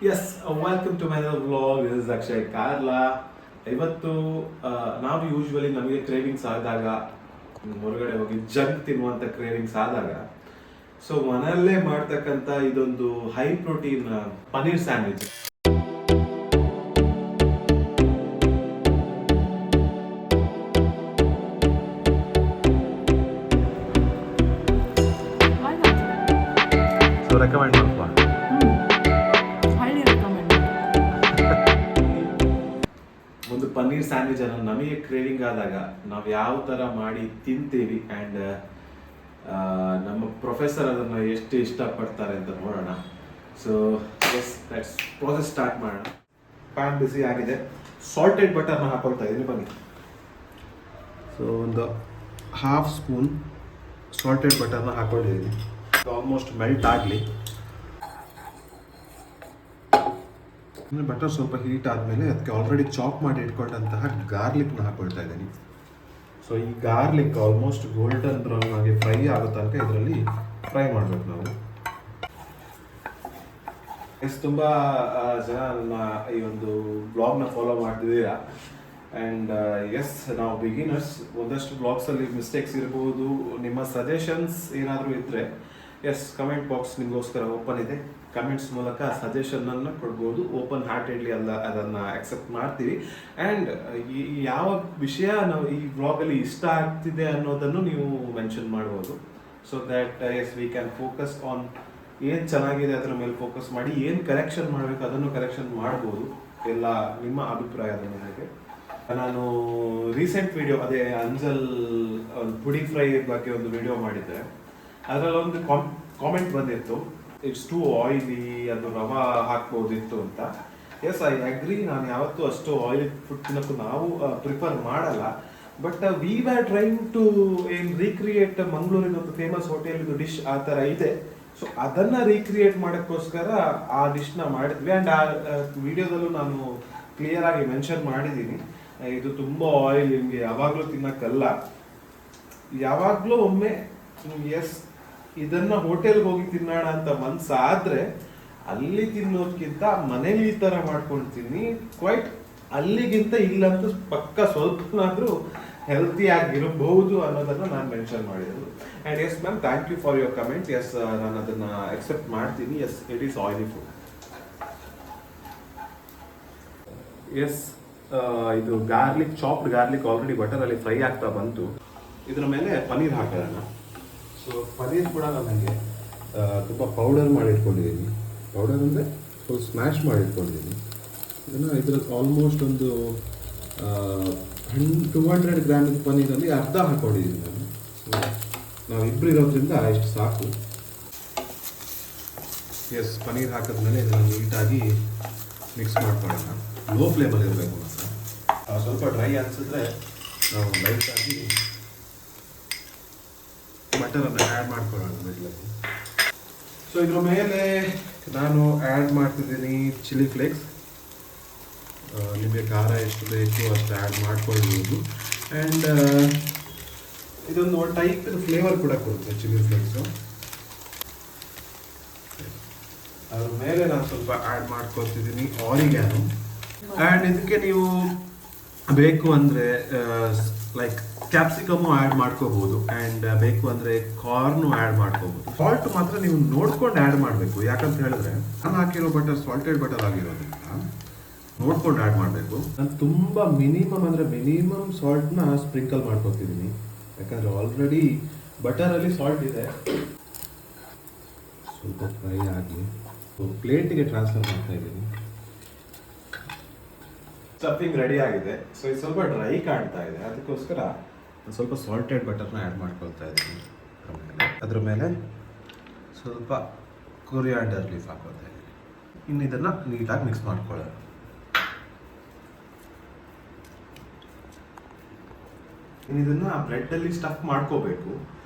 S welcome to my vlog. This is Akshay Karla. ಇವತ್ತು ನಾವು usually ನಮಗೆ ಕ್ರೇವಿಂಗ್ಸ್ ಆದಾಗ ಹೊರಗಡೆ ಹೋಗಿ ಜಂಕ್ ತಿನ್ನುವಂಥ ಕ್ರೇವಿಂಗ್ಸ್ ಆದಾಗ ಸೊ ಮನೆಯಲ್ಲೇ ಮಾಡ್ತಕ್ಕಂಥ ಇದೊಂದು high protein paneer sandwich. So recommend ಮಾಡಪ್ಪ. ಒಂದು ಪನ್ನೀರ್ ಸ್ಯಾಂಡ್ವಿಚ್ ಅನ್ನು ನಮಗೆ ಕ್ರೇವಿಂಗ್ ಆದಾಗ ನಾವು ಯಾವ ಥರ ಮಾಡಿ ತಿಂತೀವಿ ಆ್ಯಂಡ್ ನಮ್ಮ ಪ್ರೊಫೆಸರ್ ಅದನ್ನು ಎಷ್ಟು ಇಷ್ಟಪಡ್ತಾರೆ ಅಂತ ನೋಡೋಣ. So yes let's process start ಮಾಡೋಣ. ಪ್ಯಾನ್ ಬಿಸಿ ಆಗಿದೆ, ಸಾಲ್ಟೆಡ್ ಬಟರ್ನ ಹಾಕೊಳ್ತಾ ಇದ್ದೀನಿ, ಬನ್ನಿ. ಸೊ ಒಂದು ಹಾಫ್ ಸ್ಪೂನ್ ಸಾಲ್ಟೆಡ್ ಬಟರ್ನ ಹಾಕೊಂಡಿದ್ದೀನಿ. ಆಲ್ಮೋಸ್ಟ್ ಮೆಲ್ಟ್ ಆಗಲಿ. ಬಟರ್ ಸ್ವಲ್ಪ ಹೀಟ್ ಆದಮೇಲೆ ಅದಕ್ಕೆ ಆಲ್ರೆಡಿ ಚಾಪ್ ಮಾಡಿ ಇಟ್ಕೊಂಡಂತಹ ಗಾರ್ಲಿಕ್ನ ಹಾಕೊಳ್ತಾ ಇದ್ದೀನಿ. ಸೊ ಈ ಗಾರ್ಲಿಕ್ ಆಲ್ಮೋಸ್ಟ್ ಗೋಲ್ಡನ್ ಬ್ರೌನ್ ಆಗಿ ಫ್ರೈ ಆಗೋ ತನಕ ಇದರಲ್ಲಿ ಫ್ರೈ ಮಾಡಬೇಕು ನಾವು. ತುಂಬ ಜನ ನನ್ನ ಈ ಒಂದು ಬ್ಲಾಗ್ನ ಫಾಲೋ ಮಾಡ್ತಿದ್ದೀರಾ ಆ್ಯಂಡ್ ಎಸ್ ನಾವು ಬಿಗಿನರ್ಸ್. ಒಂದಷ್ಟು ಬ್ಲಾಗ್ಸಲ್ಲಿ ಮಿಸ್ಟೇಕ್ಸ್ ಇರ್ಬೋದು. ನಿಮ್ಮ ಸಜೆಷನ್ಸ್ ಏನಾದರೂ ಇದ್ದರೆ ಎಸ್ ಕಮೆಂಟ್ ಬಾಕ್ಸ್ ನಿಮಗೋಸ್ಕರ ಓಪನ್ ಇದೆ. ಕಮೆಂಟ್ಸ್ ಮೂಲಕ ಸಜೆಷನನ್ನು ಕೊಡ್ಬೋದು. ಓಪನ್ ಹಾರ್ಟೆಡ್ಲಿ ಅದನ್ನು ಅಕ್ಸೆಪ್ಟ್ ಮಾಡ್ತೀವಿ. ಆ್ಯಂಡ್ ಈ ಯಾವ ವಿಷಯ ನಾವು ಈ ಬ್ಲಾಗಲ್ಲಿ ಇಷ್ಟ ಆಗ್ತಿದೆ ಅನ್ನೋದನ್ನು ನೀವು ಮೆನ್ಷನ್ ಮಾಡ್ಬೋದು. So that as we can focus on ಏನು ಚೆನ್ನಾಗಿದೆ ಅದರ ಮೇಲೆ ಫೋಕಸ್ ಮಾಡಿ, ಏನು ಕರೆಕ್ಷನ್ ಮಾಡಬೇಕು ಅದನ್ನು ಕರೆಕ್ಷನ್ ಮಾಡ್ಬೋದು. ಎಲ್ಲ ನಿಮ್ಮ ಅಭಿಪ್ರಾಯದ ಮೇಲೆಗೆ. ನಾನು ರೀಸೆಂಟ್ ವಿಡಿಯೋ ಅದೇ ಅಂಜಲ್ ಪುಡಿ ಫ್ರೈ ಬಗ್ಗೆ ಒಂದು ವಿಡಿಯೋ ಮಾಡಿದ್ದೆ. ಅದರಲ್ಲೊಂದು ಕಾಮೆಂಟ್ ಬಂದಿತ್ತು, ಇಟ್ಸ್ ಟು ಆಯಿಲಿ, ಅದು ರವಾ ಹಾಕ್ಬೋದಿತ್ತು ಅಂತ. Yes I agree. ನಾನು ಯಾವತ್ತೂ ಅಷ್ಟು ಆಯಿಲಿ ಫುಡ್ ತಿನ್ನೋಕ್ಕೂ ನಾವು ಪ್ರಿಫರ್ ಮಾಡಲ್ಲ. But we are trying to recreate ಮಂಗಳೂರಿನ ಒಂದು ಫೇಮಸ್ ಹೋಟೆಲ್ದು ಡಿಶ್ ಆ ಥರ ಇದೆ. ಸೊ ಅದನ್ನು ರೀಕ್ರಿಯೇಟ್ ಮಾಡೋಕ್ಕೋಸ್ಕರ ಆ ಡಿಶ್ನ ಮಾಡಿದ್ವಿ. ಆ್ಯಂಡ್ ಆ ವಿಡಿಯೋದಲ್ಲೂ ನಾನು ಕ್ಲಿಯರ್ ಆಗಿ ಮೆನ್ಷನ್ ಮಾಡಿದ್ದೀನಿ, ಇದು ತುಂಬ ಆಯಿಲ್, ನಿಮಗೆ ಯಾವಾಗಲೂ ತಿನ್ನೋಕ್ಕಲ್ಲ. ಯಾವಾಗಲೂ ಒಮ್ಮೆ ಎಸ್ ಇದನ್ನ ಹೋಟೆಲ್ಗೆ ಹೋಗಿ ತಿನ್ನೋಣ ಅಂತ ಮನ್ಸಾದ್ರೆ ಅಲ್ಲಿ ತಿನ್ನೋದಕ್ಕಿಂತ ಮನೇಲಿ ಈ ಥರ ಮಾಡ್ಕೊಂಡು ತಿನ್ನಿ. ಕ್ವೈಟ್ ಅಲ್ಲಿಗಿಂತ ಇಲ್ಲಂತೂ ಪಕ್ಕ ಸ್ವಲ್ಪನಾದರೂ ಹೆಲ್ತಿ ಆಗಿರಬಹುದು ಅನ್ನೋದನ್ನು ನಾನು ಮೆನ್ಷನ್ ಮಾಡಿರೋದು. And yes ma'am, thank you for your comment. Yes ನಾನು ಅದನ್ನು ಅಕ್ಸೆಪ್ಟ್ ಮಾಡ್ತೀನಿ. Yes it is oily food. Yes ಇದು ಗಾರ್ಲಿಕ್, ಚಾಪ್ಡ್ ಗಾರ್ಲಿಕ್ ಆಲ್ರೆಡಿ ಬಟರಲ್ಲಿ ಫ್ರೈ ಆಗ್ತಾ ಬಂತು. ಇದರ ಮೇಲೆ ಪನ್ನೀರ್ ಹಾಕೋಣ. ಸೊ ಪನ್ನೀರ್ ಕೂಡ ನನಗೆ ತುಂಬ ಪೌಡರ್ ಮಾಡಿ ಇಟ್ಕೊಂಡಿದ್ದೀನಿ. ಪೌಡರ್ ಅಂದರೆ ಫುಲ್ ಸ್ಮ್ಯಾಶ್ ಮಾಡಿ ಇಟ್ಕೊಂಡಿದ್ದೀನಿ. ಇದರಲ್ಲಿ ಆಲ್ಮೋಸ್ಟ್ ಒಂದು 200 ಗ್ರಾಮ್ ಪನ್ನೀರಲ್ಲಿ ಅರ್ಧ ಹಾಕ್ಕೊಂಡಿದ್ದೀನಿ ನಾನು. ಸೊ ನಾವಿಬ್ಬರು ಇರೋದ್ರಿಂದ ಇಷ್ಟು ಸಾಕು. ಎಸ್ ಪನ್ನೀರ್ ಹಾಕಿದ್ಮೇಲೆ ಇದನ್ನು ನೀಟಾಗಿ ಮಿಕ್ಸ್ ಮಾಡ್ಕೊಳ್ಳೋಣ. ಲೋ ಫ್ಲೇಮಲ್ಲಿ ಇರಬೇಕು ಮಾತ್ರ. ಸ್ವಲ್ಪ ಡ್ರೈ ಅನಿಸಿದ್ರೆ ನಾವು ಲೈಟಾಗಿ ಬಟರನ್ನು ಆ್ಯಡ್ ಮಾಡ್ಕೊಳ್ಳೋಣ ಮಿಡ್ಲಲ್ಲಿ. ಸೊ ಇದ್ರ ಮೇಲೆ ನಾನು ಆ್ಯಡ್ ಮಾಡ್ತಿದ್ದೀನಿ ಚಿಲ್ಲಿ ಫ್ಲೇಕ್ಸ್. ನಿಮಗೆ ಖಾರ ಎಷ್ಟು ಬೇಕು ಅಷ್ಟು ಆ್ಯಡ್ ಮಾಡ್ಕೊಳ್ಬೋದು. ಆ್ಯಂಡ್ ಇದೊಂದು ಟೈಪ್ ಫ್ಲೇವರ್ ಕೂಡ ಕೊಡುತ್ತೆ ಚಿಲ್ಲಿ ಫ್ಲೇಕ್ಸು. ಅದ್ರ ಮೇಲೆ ನಾನು ಸ್ವಲ್ಪ ಆ್ಯಡ್ ಮಾಡ್ಕೊತಿದ್ದೀನಿ ಆರಿಗ್ಯಾನೋ. ಆ್ಯಂಡ್ ಇದಕ್ಕೆ ನೀವು ಬೇಕು ಅಂದರೆ ಲೈಕ್ ಕ್ಯಾಪ್ಸಿಕಮ್ಮು ಆ್ಯಡ್ ಮಾಡ್ಕೋಬೋದು. ಆ್ಯಂಡ್ ಬೇಕು ಅಂದರೆ ಕಾರ್ನು ಆ್ಯಡ್ ಮಾಡ್ಕೋಬೋದು. ಸಾಲ್ಟ್ ಮಾತ್ರ ನೀವು ನೋಡ್ಕೊಂಡು ಆ್ಯಡ್ ಮಾಡಬೇಕು. ಯಾಕಂತ ಹೇಳಿದ್ರೆ ನಾನು ಹಾಕಿರೋ ಬಟರ್ ಸಾಲ್ಟೆಡ್ ಬಟರ್ ಆಗಿರೋದ್ರಿಂದ ನೋಡ್ಕೊಂಡು ಆ್ಯಡ್ ಮಾಡಬೇಕು. ನಾನು ತುಂಬ ಮಿನಿಮಮ್ ಸಾಲ್ಟ್ನ ಸ್ಪ್ರಿಂಕಲ್ ಮಾಡ್ಕೊತಿದ್ದೀನಿ. ಯಾಕಂದರೆ ಆಲ್ರೆಡಿ ಬಟರಲ್ಲಿ ಸಾಲ್ಟ್ ಇದೆ. ಸ್ವಲ್ಪ ಫ್ರೈ ಆಗಲಿ. ಪ್ಲೇಟಿಗೆ ಟ್ರಾನ್ಸ್ಫರ್ ಮಾಡ್ತಾ ಇದ್ದೀನಿ. ಸ್ಟಫಿಂಗ್ ರೆಡಿ ಆಗಿದೆ. ಸೊ ಇದು ಸ್ವಲ್ಪ ಡ್ರೈ ಕಾಣ್ತಾ ಇದೆ, ಅದಕ್ಕೋಸ್ಕರ ನಾನು ಸ್ವಲ್ಪ ಸಾಲ್ಟೆಡ್ ಬಟರ್ನ ಆ್ಯಡ್ ಮಾಡ್ಕೊಳ್ತಾ ಇದ್ದೀನಿ. ಅದ್ರ ಮೇಲೆ ಸ್ವಲ್ಪ ಕೊರಿಯಾಂಡರ್ ಲೀಫ್ ಹಾಕೊಳ್ತಾ ಇದ್ದೀನಿ. ಇನ್ನು ಇದನ್ನು ನೀಟಾಗಿ ಮಿಕ್ಸ್ ಮಾಡ್ಕೊಳ್ಳೋಣ. ಇನ್ನು ಇದನ್ನು ಬ್ರೆಡ್ಡಲ್ಲಿ ಸ್ಟಫ್ ಮಾಡ್ಕೋಬೇಕು.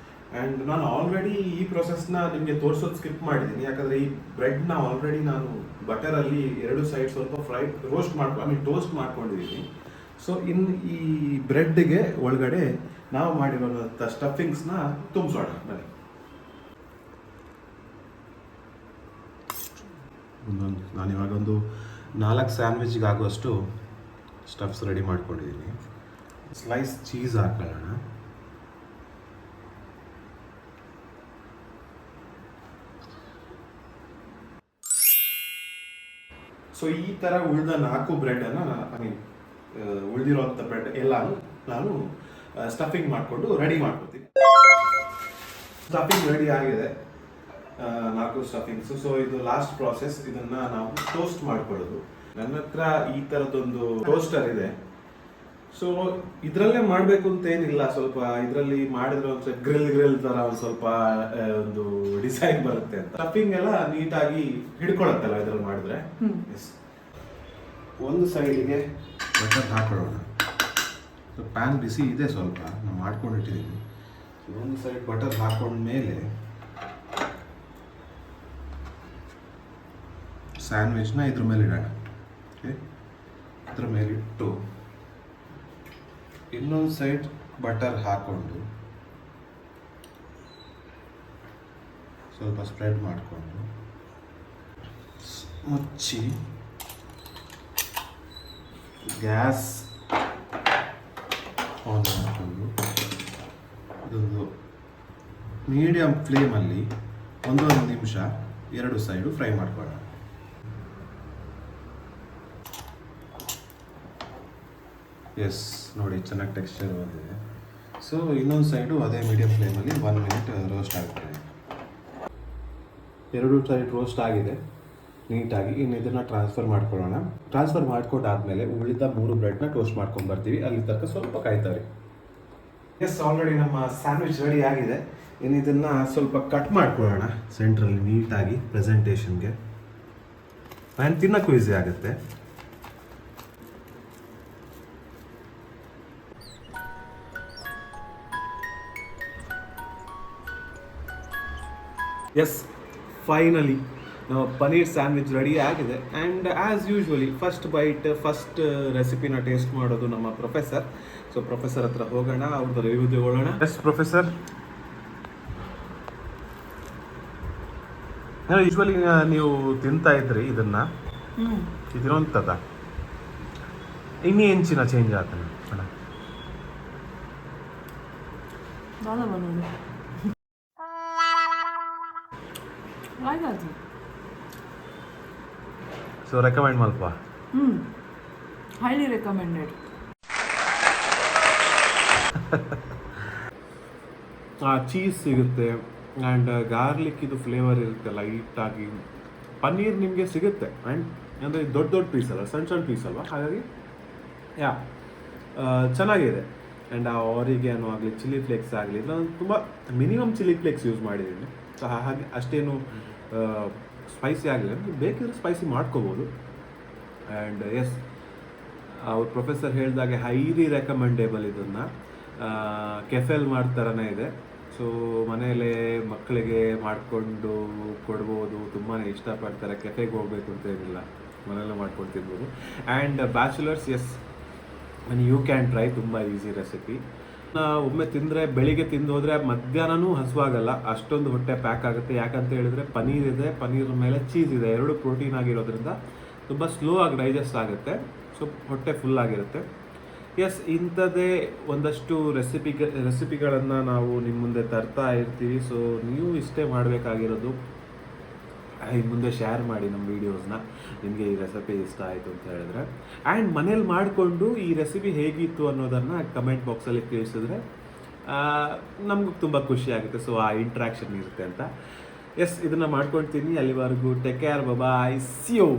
ಆ್ಯಂಡ್ ನಾನು ಆಲ್ರೆಡಿ ಈ ಪ್ರೊಸೆಸ್ನ ನಿಮಗೆ ತೋರಿಸೋದು ಸ್ಕಿಪ್ ಮಾಡಿದ್ದೀನಿ. ಯಾಕಂದರೆ ಈ ಬ್ರೆಡ್ನ ಆಲ್ರೆಡಿ ನಾನು ಬಟರಲ್ಲಿ 2 ಸೈಡ್ ಸ್ವಲ್ಪ ಟೋಸ್ಟ್ ಮಾಡ್ಕೊಂಡಿದ್ದೀನಿ. ಸೊ ಇನ್ನು ಈ ಬ್ರೆಡ್ಗೆ ಒಳಗಡೆ ನಾವು ಮಾಡಿರೋಂಥ ಸ್ಟಫಿಂಗ್ಸ್ನ ತುಂಬಿಸೋಣ ಬನ್ನಿ. ನಾನಿವಾಗ ಒಂದು 4 ಸ್ಯಾಂಡ್ವಿಚ್ಗೆ ಆಗುವಷ್ಟು ಸ್ಟಫ್ಸ್ ರೆಡಿ ಮಾಡ್ಕೊಂಡಿದ್ದೀನಿ. ಸ್ಲೈಸ್ ಚೀಸ್ ಹಾಕೊಳ್ಳೋಣ. ಸೊ ಈ ಥರ ಉಳಿದ 4 ಬ್ರೆಡನ್ನು ಉಳಿದಿರೋಂಥ ಬ್ರೆಡ್ ಎಲ್ಲ ನಾನು ಸ್ಟಫಿಂಗ್ ಮಾಡಿಕೊಂಡು ರೆಡಿ ಮಾಡ್ಕೊತೀನಿ. ಸ್ಟಫಿಂಗ್ ರೆಡಿ ಆಗಿದೆ, 4 ಸ್ಟಫಿಂಗ್ಸು. ಸೊ ಇದು ಲಾಸ್ಟ್ ಪ್ರಾಸೆಸ್. ಇದನ್ನು ನಾವು ಟೋಸ್ಟ್ ಮಾಡ್ಕೊಳ್ಳೋದು. ನನ್ನ ಹತ್ರ ಈ ಥರದ್ದೊಂದು ಟೋಸ್ಟರ್ ಇದೆ. ಸೊ ಇದರಲ್ಲೇ ಮಾಡಬೇಕು ಅಂತ ಏನಿಲ್ಲ. ಸ್ವಲ್ಪ ಇದರಲ್ಲಿ ಮಾಡಿದ್ರೆ ಒಂದು ಸ್ವಲ್ಪ ಗ್ರಿಲ್ ಥರ ಒಂದು ಸ್ವಲ್ಪ ಒಂದು ಡಿಸೈನ್ ಬರುತ್ತೆ ಅಂತ. ಸ್ಟಫಿಂಗ್ ಎಲ್ಲ ನೀಟಾಗಿ ಹಿಡ್ಕೊಳತ್ತಲ್ಲ ಇದರಲ್ಲಿ ಮಾಡಿದ್ರೆ. ಎಸ್, ಒಂದು ಸೈಡಿಗೆ ಬಟರ್ ಹಾಕೊಳ್ಳೋಣ. ಪ್ಯಾನ್ ಬಿಸಿ ಇದೆ, ಸ್ವಲ್ಪ ನಾನು ಮಾಡ್ಕೊಂಡಿಟ್ಟಿದ್ದೀನಿ. ಒಂದು ಸೈಡ್ ಬಟರ್ ಹಾಕೊಂಡ್ಮೇಲೆ ಸ್ಯಾಂಡ್ವಿಚ್ನ ಇದ್ರ ಮೇಲೆ ಇಡೋಣ. ಓಕೆ, ಇದ್ರ ಮೇಲೆ ಇಟ್ಟು ಇನ್ನೊಂದು ಸೈಡ್ ಬಟರ್ ಹಾಕ್ಕೊಂಡು ಸ್ವಲ್ಪ ಸ್ಪ್ರೆಡ್ ಮಾಡಿಕೊಂಡು ಮುಚ್ಚಿ ಗ್ಯಾಸ್ ಆನ್ ಮಾಡಿಕೊಂಡು ಇದೊಂದು ಮೀಡಿಯಮ್ ಫ್ಲೇಮಲ್ಲಿ 1 ನಿಮಿಷ 2 ಸೈಡು ಫ್ರೈ ಮಾಡ್ಕೊಳ್ಳೋಣ. ಎಸ್, ನೋಡಿ ಚೆನ್ನಾಗಿ ಟೆಕ್ಸ್ಚರ್ ಬಂದಿದೆ. ಸೊ ಇನ್ನೊಂದು ಸೈಡು ಅದೇ ಮೀಡಿಯಮ್ ಫ್ಲೇಮಲ್ಲಿ 1 ಮಿನಿಟ್ ರೋಸ್ಟ್ ಆಗುತ್ತೆ. 2 ಸೈಡ್ ರೋಸ್ಟ್ ಆಗಿದೆ ನೀಟಾಗಿ. ಇನ್ನು ಇದನ್ನು ಟ್ರಾನ್ಸ್ಫರ್ ಮಾಡ್ಕೊಳ್ಳೋಣ. ಟ್ರಾನ್ಸ್ಫರ್ ಮಾಡ್ಕೊಂಡಾದ್ಮೇಲೆ ಉಳಿದ 3 ಬ್ರೆಡ್ನ ಟೋಸ್ಟ್ ಮಾಡ್ಕೊಂಡು ಬರ್ತೀವಿ. ಅಲ್ಲಿ ತನಕ ಸ್ವಲ್ಪ ಕಾಯ್ತಾರೆ. ಎಸ್, ಆಲ್ರೆಡಿ ನಮ್ಮ ಸ್ಯಾಂಡ್ವಿಚ್ ರೆಡಿ ಆಗಿದೆ. ಇನ್ನು ಇದನ್ನು ಸ್ವಲ್ಪ ಕಟ್ ಮಾಡ್ಕೊಳ್ಳೋಣ ಸೆಂಟ್ರಲ್ಲಿ ನೀಟಾಗಿ ಪ್ರೆಸೆಂಟೇಷನ್ಗೆ. ಆ್ಯಂಡ್ ತಿನ್ನೋಕ್ಕೂ ಈಸಿ ಆಗುತ್ತೆ. Yes, finally paneer sandwich ready ಆಗಿದೆ. And as usually first bite, first ರೆಸಿಪಿನ ಟೇಸ್ಟ್ ಮಾಡೋದು ನಮ್ಮ ಪ್ರೊಫೆಸರ್. ಸೊ ಪ್ರೊಫೆಸರ್ ಹತ್ರ ಹೋಗೋಣ, ಅವ್ರದ್ದು ರಿವ್ಯೂ ತಗೊಳ್ಳೋಣ. ಎಸ್ ಪ್ರೊಫೆಸರ್, ಯೂಶ್ವಲಿ ನೀವು ತಿಂತಾ ಇದ್ರಿ ಇದನ್ನ, ಇದಿರೋಂಥದ್ದ ಇನ್ನೇ ಹೆಂಚಿನ ಚೇಂಜ್ ಆಗ್ತಾನೆ ಅಣ್ಣ? ಸೊ ರೆಕಮೆಂಡ್ ಮಲ್ಪ? Highly recommended. ಚೀಸ್ ಸಿಗುತ್ತೆ ಆ್ಯಂಡ್ ಗಾರ್ಲಿಕ್ ಇದು ಫ್ಲೇವರ್ ಇರುತ್ತೆ ಲೈಟಾಗಿ. ಪನ್ನೀರ್ ನಿಮಗೆ ಸಿಗುತ್ತೆ ಆ್ಯಂಡ್ ಅಂದರೆ ದೊಡ್ಡ ಪೀಸ್ ಅಲ್ಲ, ಸಣ್ಣ ಪೀಸ್ ಅಲ್ವಾ, ಹಾಗಾಗಿ ಚೆನ್ನಾಗಿದೆ. ಆ್ಯಂಡ್ ಆ ಆರಿಗ್ಯಾನೋ ಆಗಲಿ, ಚಿಲ್ಲಿ ಫ್ಲೇಕ್ಸ್ ಆಗಲಿ, ನಾನು ತುಂಬ ಮಿನಿಮಮ್ ಚಿಲ್ಲಿ ಫ್ಲೇಕ್ಸ್ ಯೂಸ್ ಮಾಡಿದ್ದೀನಿ. ಸೊ ಹಾಗೆ ಅಷ್ಟೇನು ಸ್ಪೈಸಿ ಆಗಲಿಲ್ಲ. ಬೇಕಿದ್ರೆ ಸ್ಪೈಸಿ ಮಾಡ್ಕೋಬೋದು. ಆ್ಯಂಡ್ ಎಸ್, ಅವ್ರ ಪ್ರೊಫೆಸರ್ ಹೇಳಿದಾಗೆ ಹೈಲಿ ರೆಕಮೆಂಡೇಬಲ್. ಇದನ್ನು ಕೆಫೆಲ್ ಮಾಡ್ತಾರನೇ ಇದೆ. ಸೊ ಮನೆಯಲ್ಲೇ ಮಕ್ಕಳಿಗೆ ಮಾಡಿಕೊಂಡು ಕೊಡ್ಬೋದು, ತುಂಬಾ ಇಷ್ಟಪಡ್ತಾರೆ. ಕೆಫೆಗೆ ಹೋಗಬೇಕು ಅಂತ ಏನಿಲ್ಲ, ಮನೆಯಲ್ಲೇ ಮಾಡ್ಕೊಂಡು ತಿನ್ಬೋದು. And bachelors, yes, you can try. ತುಂಬ ಈಸಿ ರೆಸಿಪಿ. ಒಮ್ಮೆ ತಿಂದರೆ ಬೆಳಿಗ್ಗೆ ತಿಂದು ಹೋದರೆ ಮಧ್ಯಾಹ್ನನೂ ಹಸುವಾಗಲ್ಲ, ಅಷ್ಟೊಂದು ಹೊಟ್ಟೆ ಪ್ಯಾಕ್ ಆಗುತ್ತೆ. ಯಾಕಂತ ಹೇಳಿದ್ರೆ ಪನೀರ್ ಇದೆ, ಪನೀರ್ ಮೇಲೆ ಚೀಸ್ ಇದೆ, 2 ಪ್ರೋಟೀನ್ ಆಗಿರೋದ್ರಿಂದ ತುಂಬ ಸ್ಲೋ ಆಗಿ ಡೈಜೆಸ್ಟ್ ಆಗುತ್ತೆ. ಸೊ ಹೊಟ್ಟೆ ಫುಲ್ ಆಗಿರುತ್ತೆ. ಎಸ್, ಇಂಥದ್ದೇ ಒಂದಷ್ಟು ರೆಸಿಪಿಗಳನ್ನು ನಾವು ನಿಮ್ಮ ಮುಂದೆ ತರ್ತಾ ಇರ್ತೀವಿ. ಸೊ ನೀವು ಇಷ್ಟೇ ಮಾಡಬೇಕಾಗಿರೋದು, ಇನ್ನು ಮುಂದೆ ಶೇರ್ ಮಾಡಿ ನಮ್ಮ ವೀಡಿಯೋಸ್ನ, ನಿಮಗೆ ಈ ರೆಸಿಪಿ ಇಷ್ಟ ಆಯಿತು ಅಂತ ಹೇಳಿದ್ರೆ. ಆ್ಯಂಡ್ ಮನೇಲಿ ಮಾಡಿಕೊಂಡು ಈ ರೆಸಿಪಿ ಹೇಗಿತ್ತು ಅನ್ನೋದನ್ನು ಕಮೆಂಟ್ ಬಾಕ್ಸಲ್ಲಿ ತಿಳಿಸಿದ್ರೆ ನಮ್ಗೆ ತುಂಬ ಖುಷಿ ಆಗುತ್ತೆ. ಸೊ ಆ ಇಂಟ್ರ್ಯಾಕ್ಷನ್ ಇರುತ್ತೆ ಅಂತ. ಎಸ್, ಇದನ್ನು ಮಾಡ್ಕೊಳ್ತೀನಿ. ಅಲ್ಲಿವರೆಗೂ take care, bye, see you.